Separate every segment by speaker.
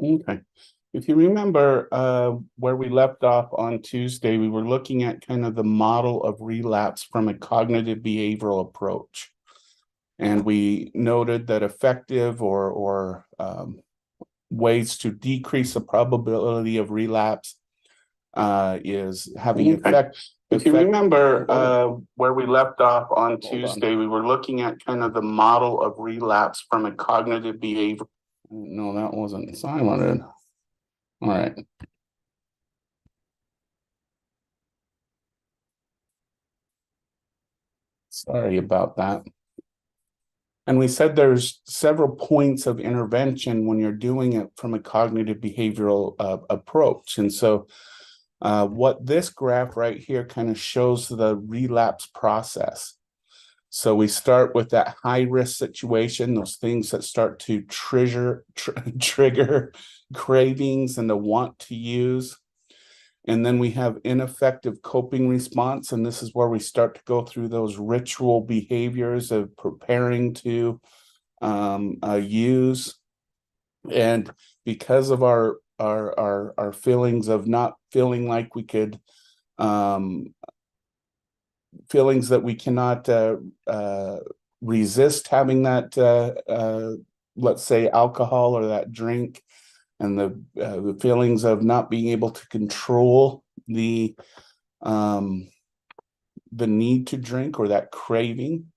Speaker 1: Okay. If you remember where we left off on Tuesday, we were looking at kind of the model of relapse from a cognitive behavioral approach. And we noted that effective or ways to decrease the probability of relapse is having effect. If you remember where we left off on Tuesday, we were looking at kind of the model of relapse from a cognitive behavior. No, that wasn't silent. All right. Sorry about that. And we said there's several points of intervention when you're doing it from a cognitive behavioral approach. And so what this graph right here kind of shows the relapse process. So we start with that high risk situation, those things that start to trigger cravings and the want to use. And then we have ineffective coping response. And this is where we start to go through those ritual behaviors of preparing to use. And because of our feelings of not feeling like we could, feelings that we cannot resist having that, let's say, alcohol or that drink, and the feelings of not being able to control the need to drink or that craving.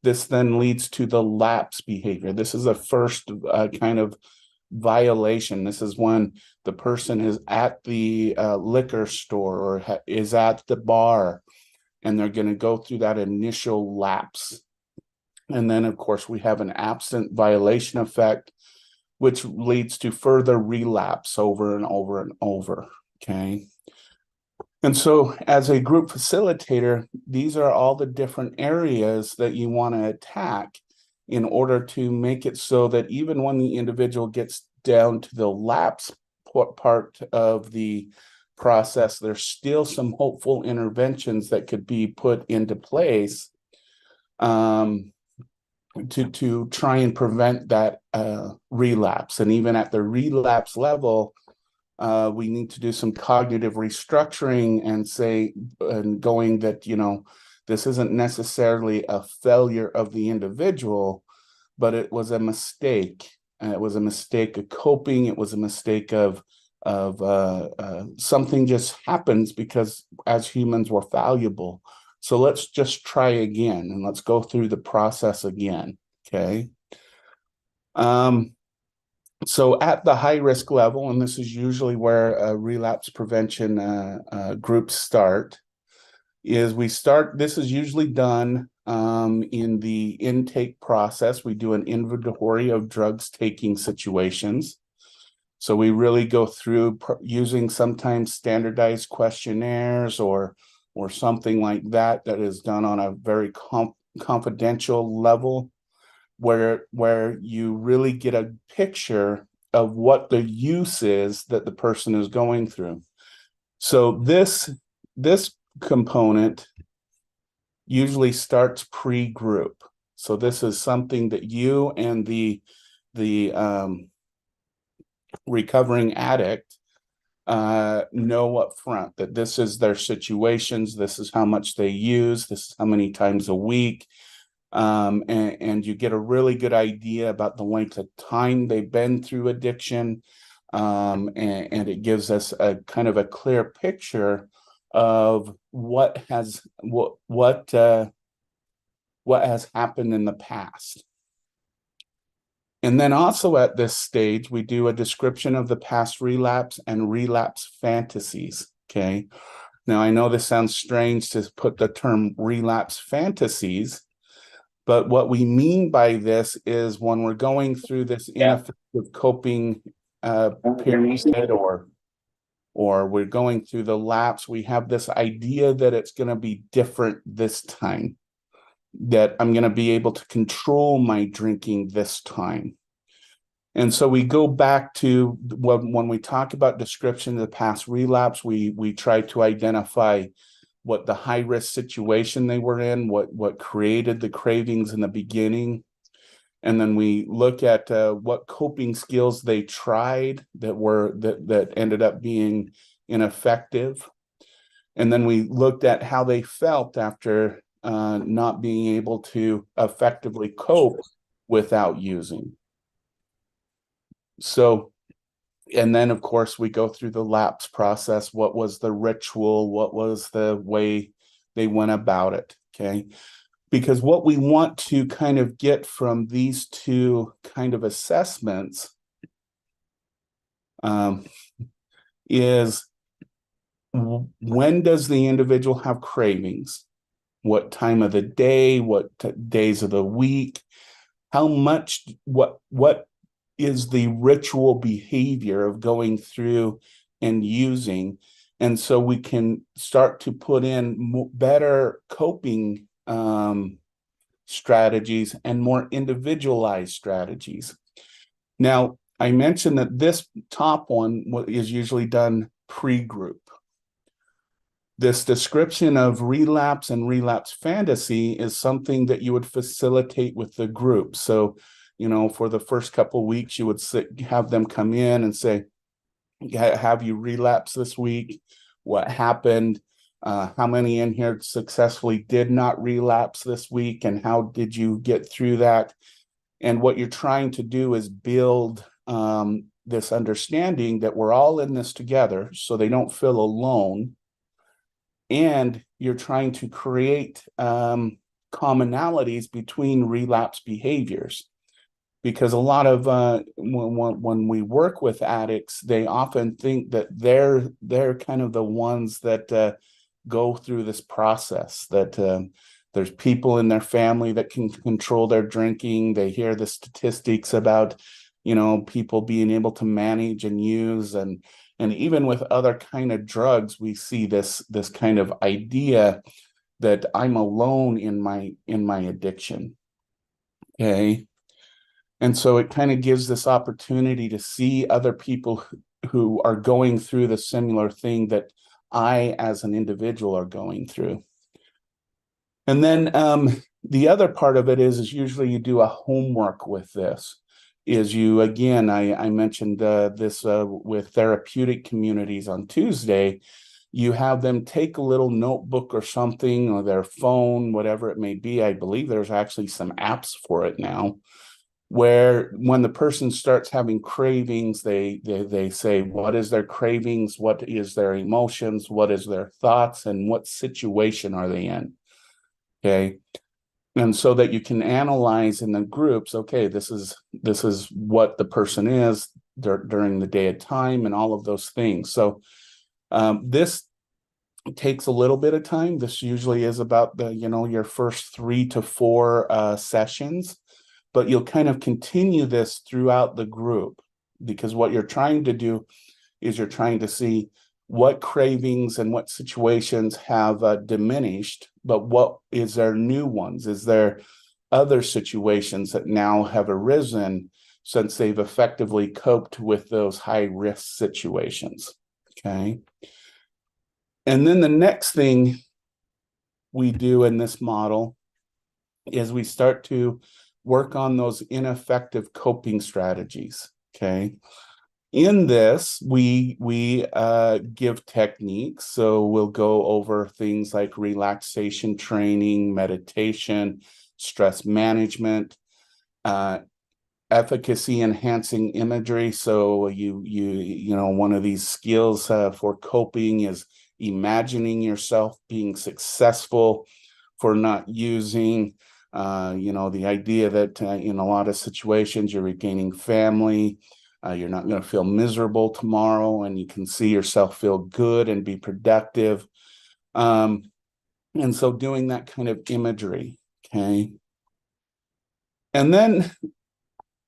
Speaker 1: This then leads to the lapse behavior. This is a first kind of violation. This is when the person is at the liquor store or is at the bar, and they're going to go through that initial lapse. And then, of course, we have an absent violation effect, which leads to further relapse over and over and over, okay? And so as a group facilitator, these are all the different areas that you want to attack in order to make it so that even when the individual gets down to the lapse part of the process, there's still some hopeful interventions that could be put into place to try and prevent that relapse. And even at the relapse level, we need to do some cognitive restructuring and say, and going that, you know, this isn't necessarily a failure of the individual, but it was a mistake. It was a mistake of coping. It was a mistake of something just happens because as humans we're fallible. So let's just try again and let's go through the process again, okay? So at the high risk level, and this is usually where relapse prevention groups start, is this is usually done in the intake process. We do an inventory of drugs taking situations. So we really go through using sometimes standardized questionnaires or something like that is done on a very confidential level, where you really get a picture of what the use is that the person is going through. So this component usually starts pre-group. So this is something that you and the recovering addict know up front, that this is their situations, this is how much they use, this is how many times a week, and you get a really good idea about the length of time they've been through addiction, and it gives us a kind of a clear picture of what has happened in the past. And then also at this stage, we do a description of the past relapse and relapse fantasies, okay? Now, I know this sounds strange to put the term relapse fantasies, but what we mean by this is when we're going through this ineffective coping period or we're going through the lapse, we have this idea that it's going to be different this time, that I'm going to be able to control my drinking this time. And so we go back to when we talk about description of the past relapse, we try to identify what the high-risk situation they were in, what created the cravings in the beginning. And then we look at what coping skills they tried that ended up being ineffective. And then we looked at how they felt after not being able to effectively cope without using. So, and then of course we go through the lapse process. What was the ritual? What was the way they went about it? Okay. Because what we want to kind of get from these two kind of assessments is when does the individual have cravings? What time of the day? What days of the week? How much? What is the ritual behavior of going through and using? And so we can start to put in better coping strategies and more individualized strategies. Now, I mentioned that this top one is usually done pre-group. This description of relapse and relapse fantasy is something that you would facilitate with the group. So, for the first couple of weeks, you would have them come in and say, have you relapsed this week? What happened? How many in here successfully did not relapse this week? And how did you get through that? And what you're trying to do is build this understanding that we're all in this together so they don't feel alone. And you're trying to create commonalities between relapse behaviors. Because a lot of when we work with addicts, they often think that they're kind of the ones that go through this process, that there's people in their family that can control their drinking. They hear the statistics about, people being able to manage and use, and even with other kind of drugs, we see this kind of idea that I'm alone in my addiction. Okay. And so it kind of gives this opportunity to see other people who are going through the similar thing that I, as an individual, are going through. And then the other part of it is usually you do a homework with this. I mentioned this with therapeutic communities on Tuesday. You have them take a little notebook or something, or their phone, whatever it may be. I believe there's actually some apps for it now, where when the person starts having cravings, they say, what is their cravings? What is their emotions? What is their thoughts? And what situation are they in? Okay. And so that you can analyze in the groups, okay, this is what the person is during the day of time and all of those things. So this takes a little bit of time. This usually is about your first 3 to 4 sessions. But you'll kind of continue this throughout the group, because what you're trying to do is you're trying to see what cravings and what situations have diminished, but what is there new ones? Is there other situations that now have arisen since they've effectively coped with those high risk situations? Okay. And then the next thing we do in this model is we start to work on those ineffective coping strategies. Okay. In this, we give techniques. So we'll go over things like relaxation training, meditation, stress management, efficacy enhancing imagery. So one of these skills for coping is imagining yourself being successful for not using. The idea that in a lot of situations you're regaining family, you're not going to feel miserable tomorrow, and you can see yourself feel good and be productive. And so doing that kind of imagery, okay. And then,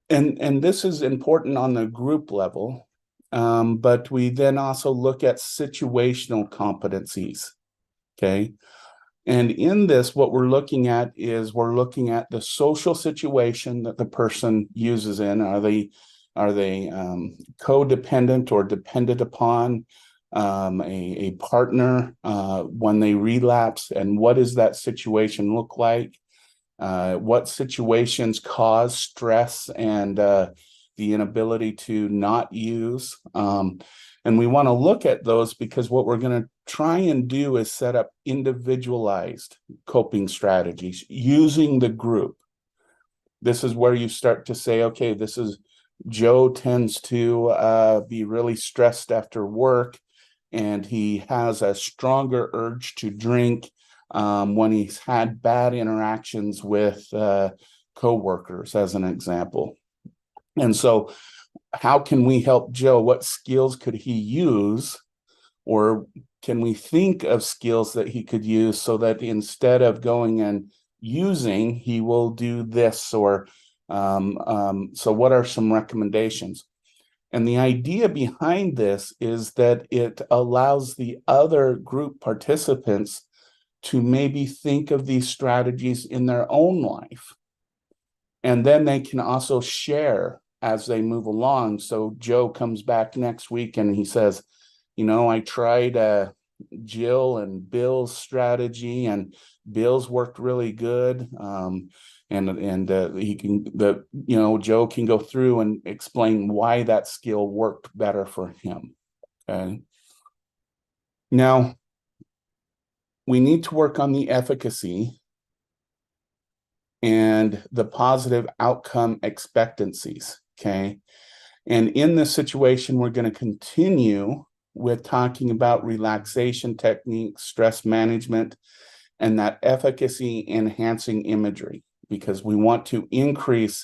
Speaker 1: and this is important on the group level, but we then also look at situational competencies, okay. And in this, what we're looking at is the social situation that the person uses in. Are they codependent or dependent upon a partner when they relapse? And what does that situation look like? What situations cause stress and the inability to not use. And we want to look at those because what we're going to try and do is set up individualized coping strategies using the group. This is where you start to say, okay, this is Joe tends to be really stressed after work, and he has a stronger urge to drink when he's had bad interactions with coworkers, as an example. And so, how can we help Joe? What skills could he use, or can we think of skills that he could use so that instead of going and using, he will do this? Or so, what are some recommendations? And the idea behind this is that it allows the other group participants to maybe think of these strategies in their own life. And then they can also share as they move along. So Joe comes back next week and he says, I tried Jill and Bill's strategy, and Bill's worked really good. He can, Joe can go through and explain why that skill worked better for him. Okay. Now, we need to work on the efficacy and the positive outcome expectancies. Okay. And in this situation, we're going to continue with talking about relaxation techniques, stress management, and that efficacy enhancing imagery, because we want to increase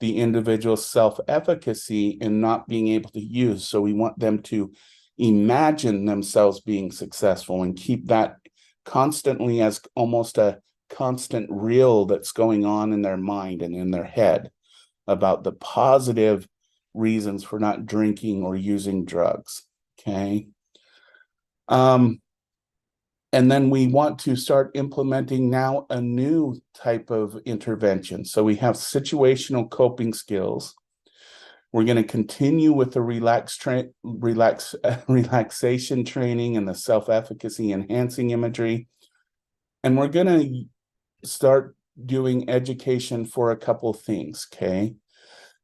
Speaker 1: the individual's self-efficacy in not being able to use. So we want them to imagine themselves being successful and keep that constantly as almost a constant reel that's going on in their mind and in their head about the positive reasons for not drinking or using drugs. Okay. And then we want to start implementing now a new type of intervention. So we have situational coping skills. We're going to continue with the relaxation training and the self-efficacy enhancing imagery. And we're going to start doing education for a couple of things, okay?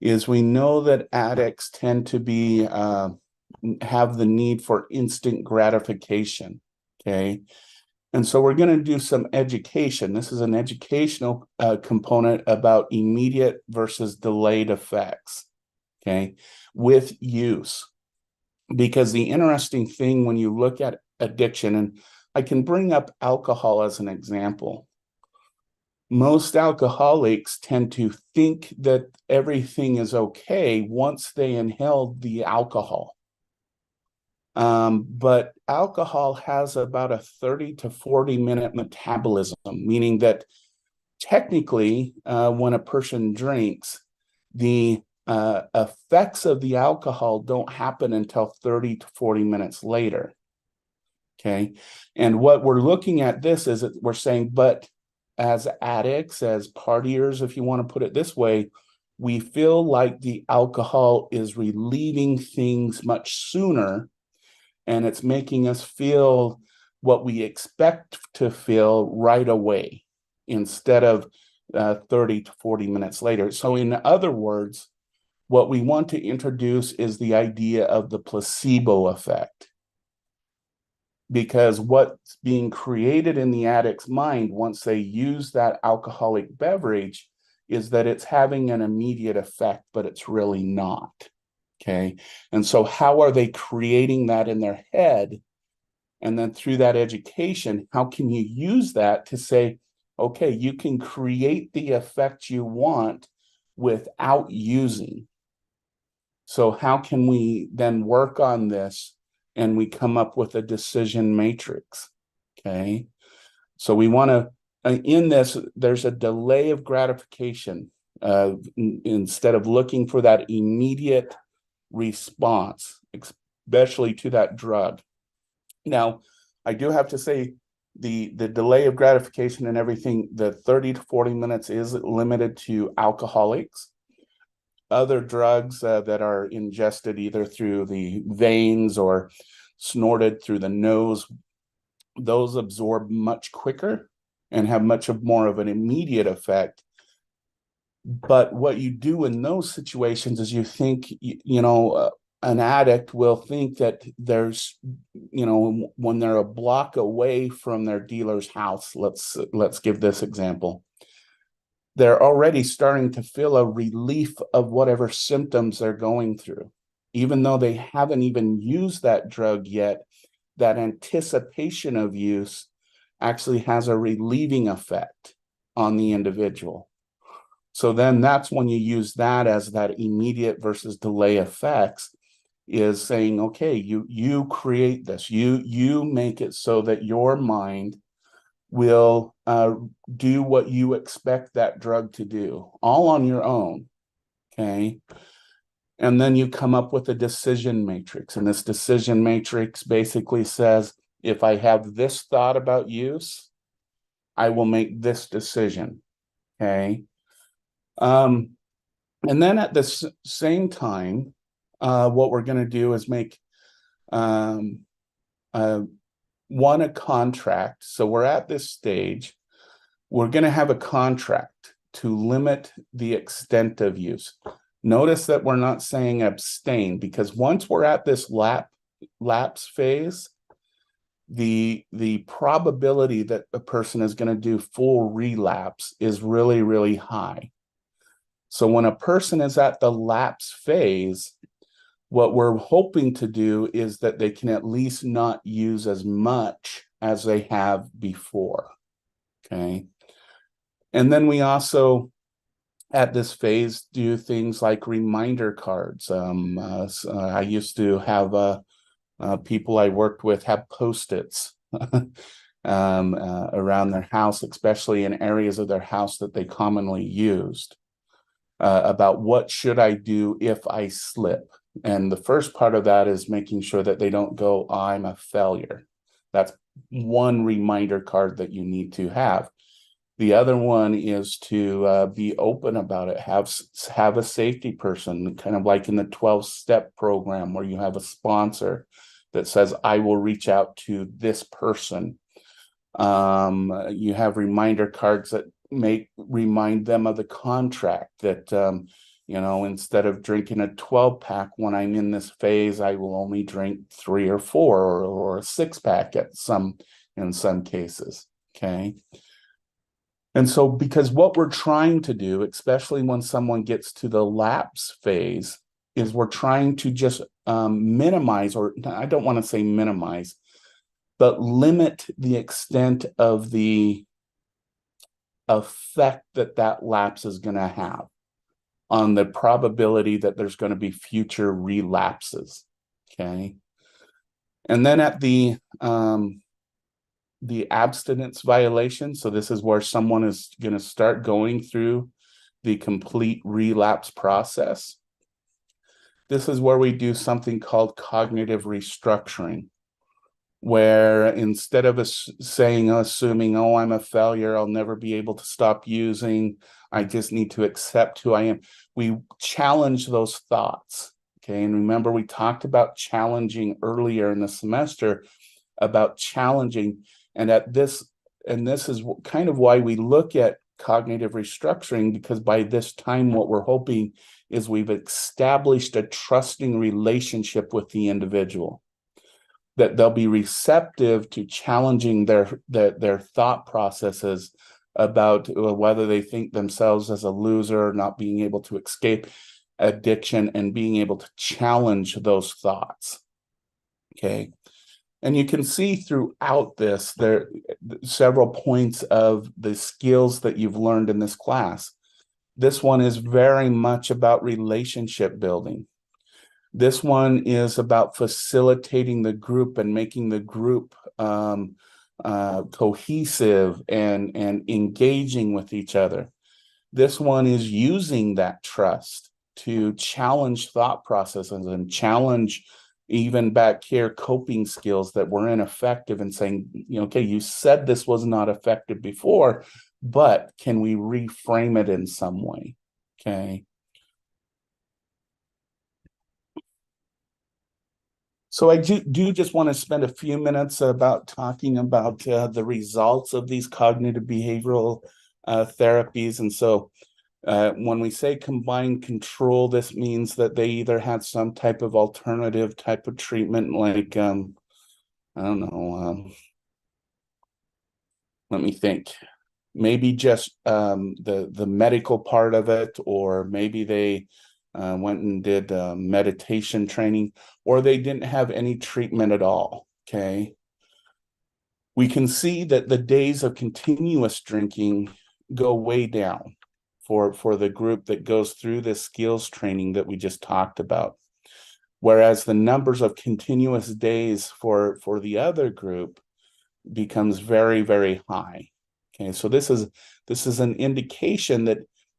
Speaker 1: Is we know that addicts tend to be have the need for instant gratification, okay? And so we're going to do some education. This is an educational component about immediate versus delayed effects, okay, with use. Because the interesting thing when you look at addiction, and I can bring up alcohol as an example. Most alcoholics tend to think that everything is okay once they inhale the alcohol. But alcohol has about a 30 to 40 minute metabolism, meaning that technically, when a person drinks, the effects of the alcohol don't happen until 30 to 40 minutes later. Okay. And what we're looking at this is we're saying, but as addicts, as partiers, if you want to put it this way, we feel like the alcohol is relieving things much sooner, and it's making us feel what we expect to feel right away instead of 30 to 40 minutes later. So in other words, what we want to introduce is the idea of the placebo effect. Because what's being created in the addict's mind once they use that alcoholic beverage is that it's having an immediate effect, but it's really not. Okay. And so how are they creating that in their head? And then through that education, how can you use that to say, okay, you can create the effect you want without using. So how can we then work on this and we come up with a decision matrix? Okay. So we want to, in this, there's a delay of gratification. Instead of looking for that immediate response, especially to that drug. Now, I do have to say the delay of gratification and everything, the 30 to 40 minutes is limited to alcoholics. Other drugs that are ingested either through the veins or snorted through the nose, those absorb much quicker and have much more of an immediate effect. But what you do in those situations is you think, an addict will think that there's, when they're a block away from their dealer's house, let's give this example, they're already starting to feel a relief of whatever symptoms they're going through. Even though they haven't even used that drug yet, that anticipation of use actually has a relieving effect on the individual. So then that's when you use that as that immediate versus delay effects, is saying, okay, you create this, you make it so that your mind will do what you expect that drug to do, all on your own. Okay. And then you come up with a decision matrix. And this decision matrix basically says, if I have this thought about use, I will make this decision. Okay. And then at the same time, what we're going to do is make one, a contract. So we're at this stage. We're going to have a contract to limit the extent of use. Notice that we're not saying abstain, because once we're at this lapse phase, the probability that a person is going to do full relapse is really, really high. So when a person is at the lapse phase, what we're hoping to do is that they can at least not use as much as they have before. Okay. And then we also, at this phase, do things like reminder cards. I used to have people I worked with have Post-its around their house, especially in areas of their house that they commonly used, about what should I do if I slip. And the first part of that is making sure that they don't go, I'm a failure. That's one reminder card that you need to have. The other one is to be open about it. Have a safety person, kind of like in the 12-step program, where you have a sponsor that says, I will reach out to this person. You have reminder cards that remind them of the contract, that instead of drinking a 12-pack when I'm in this phase, I will only drink 3 or 4 or a 6-pack in some cases. Okay. And so, because what we're trying to do, especially when someone gets to the lapse phase, is we're trying to just minimize, or I don't want to say minimize, but limit the extent of the effect that lapse is going to have on the probability that there's going to be future relapses. Okay. And then at the abstinence violation. So this is where someone is going to start going through the complete relapse process. This is where we do something called cognitive restructuring, where instead of assuming, oh, I'm a failure, I'll never be able to stop using, I just need to accept who I am, we challenge those thoughts. Okay. And remember, we talked about challenging earlier in the semester, about challenging. And this is kind of why we look at cognitive restructuring, because by this time, what we're hoping is we've established a trusting relationship with the individual, that they'll be receptive to challenging their thought processes about whether they think themselves as a loser, not being able to escape addiction, and being able to challenge those thoughts. Okay. And you can see throughout this, there are several points of the skills that you've learned in this class. This one is very much about relationship building. This one is about facilitating the group and making the group cohesive and engaging with each other. This one is using that trust to challenge thought processes and challenge even back here coping skills that were ineffective, and saying, okay, you said this was not effective before, but can we reframe it in some way? Okay. So I do just want to spend a few minutes about talking about the results of these cognitive behavioral therapies. And so when we say combined control, this means that they either had some type of alternative type of treatment, like I don't know, let me think. Maybe just the medical part of it, or maybe they went and did meditation training, or they didn't have any treatment at all. Okay. We can see that the days of continuous drinking go way down for the group that goes through this skills training that we just talked about. Whereas the numbers of continuous days for the other group becomes very, very high. Okay, so this is an indication that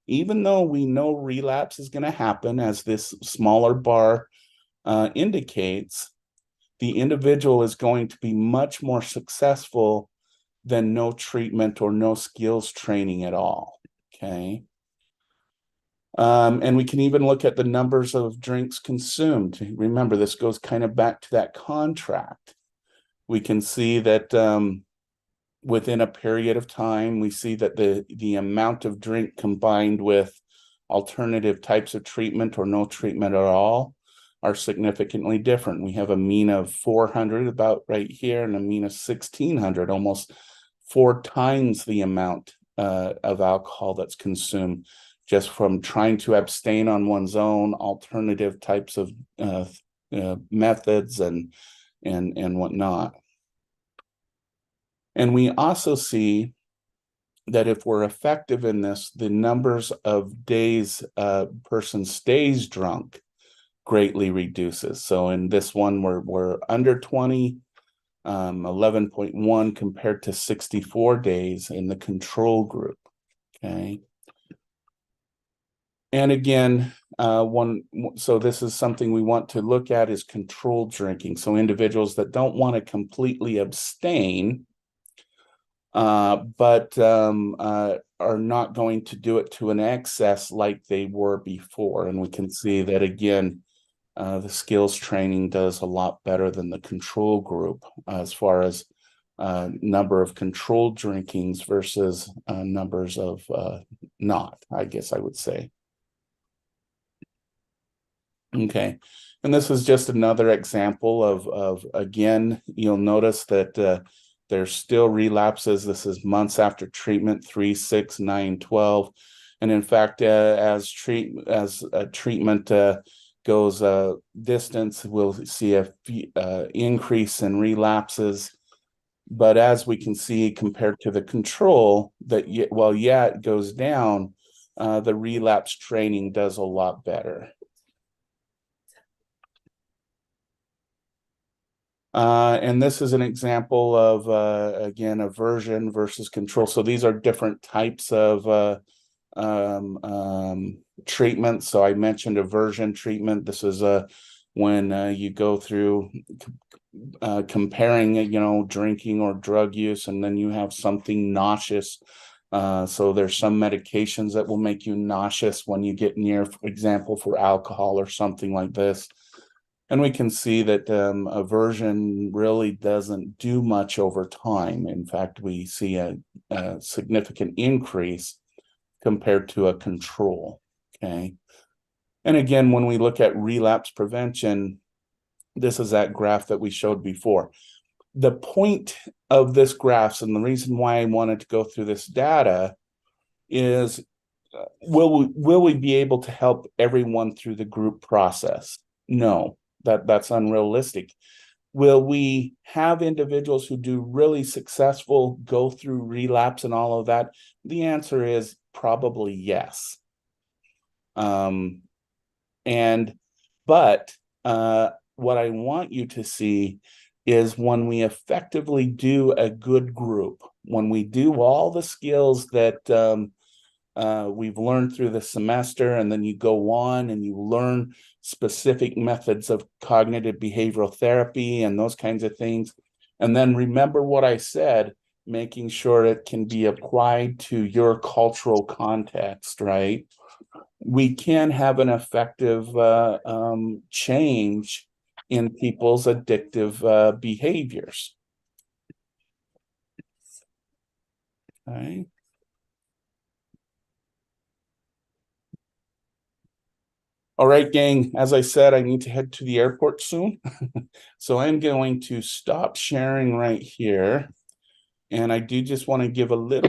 Speaker 1: even though we know relapse is going to happen, as this smaller bar indicates, the individual is going to be much more successful than no treatment or no skills training at all. Okay. And we can even look at the numbers of drinks consumed. Remember, this goes kind of back to that contract. We can see that within a period of time, we see that the amount of drink combined with alternative types of treatment or no treatment at all are significantly different. We have a mean of 400 about right here and a mean of 1600, almost 4 times the amount of alcohol that's consumed just from trying to abstain on one's own, alternative types of methods and whatnot. And we also see that if we're effective in this, the numbers of days a person stays drunk greatly reduces. So in this one, we're under 20, 11.1 compared to 64 days in the control group. Okay. And again, so this is something we want to look at is controlled drinking. So individuals that don't want to completely abstain, but are not going to do it to an excess like they were before. And we can see that again, the skills training does a lot better than the control group as far as number of controlled drinkings versus numbers of not, I guess I would say. Okay, and this is just another example of again, you'll notice that there's still relapses. This is months after treatment, 3, 6, 9, 12. And in fact, as treatment goes distance, we'll see a increase in relapses. But as we can see, compared to the control, that while it goes down, the relapse training does a lot better. And this is an example of, again, aversion versus control. So these are different types of treatment. So I mentioned aversion treatment. This is when you go through comparing, drinking or drug use, and then you have something nauseous. So there's some medications that will make you nauseous when you get near, for example, for alcohol or something like this. And we can see that aversion really doesn't do much over time. In fact, we see a significant increase compared to a control. Okay. And again, when we look at relapse prevention, this is that graph that we showed before. The point of this graph, and the reason why I wanted to go through this data is, will we be able to help everyone through the group process? No. That's unrealistic. Will we have individuals who do really successful go through relapse and all of that? The answer is probably yes. But what I want you to see is when we effectively do a good group, when we do all the skills that we've learned through the semester, and then you go on and you learn specific methods of cognitive behavioral therapy and those kinds of things. And then remember what I said, making sure it can be applied to your cultural context, right? We can have an effective change in people's addictive behaviors. Okay. All right, gang, as I said, I need to head to the airport soon. So I'm going to stop sharing right here. And I do just want to give a little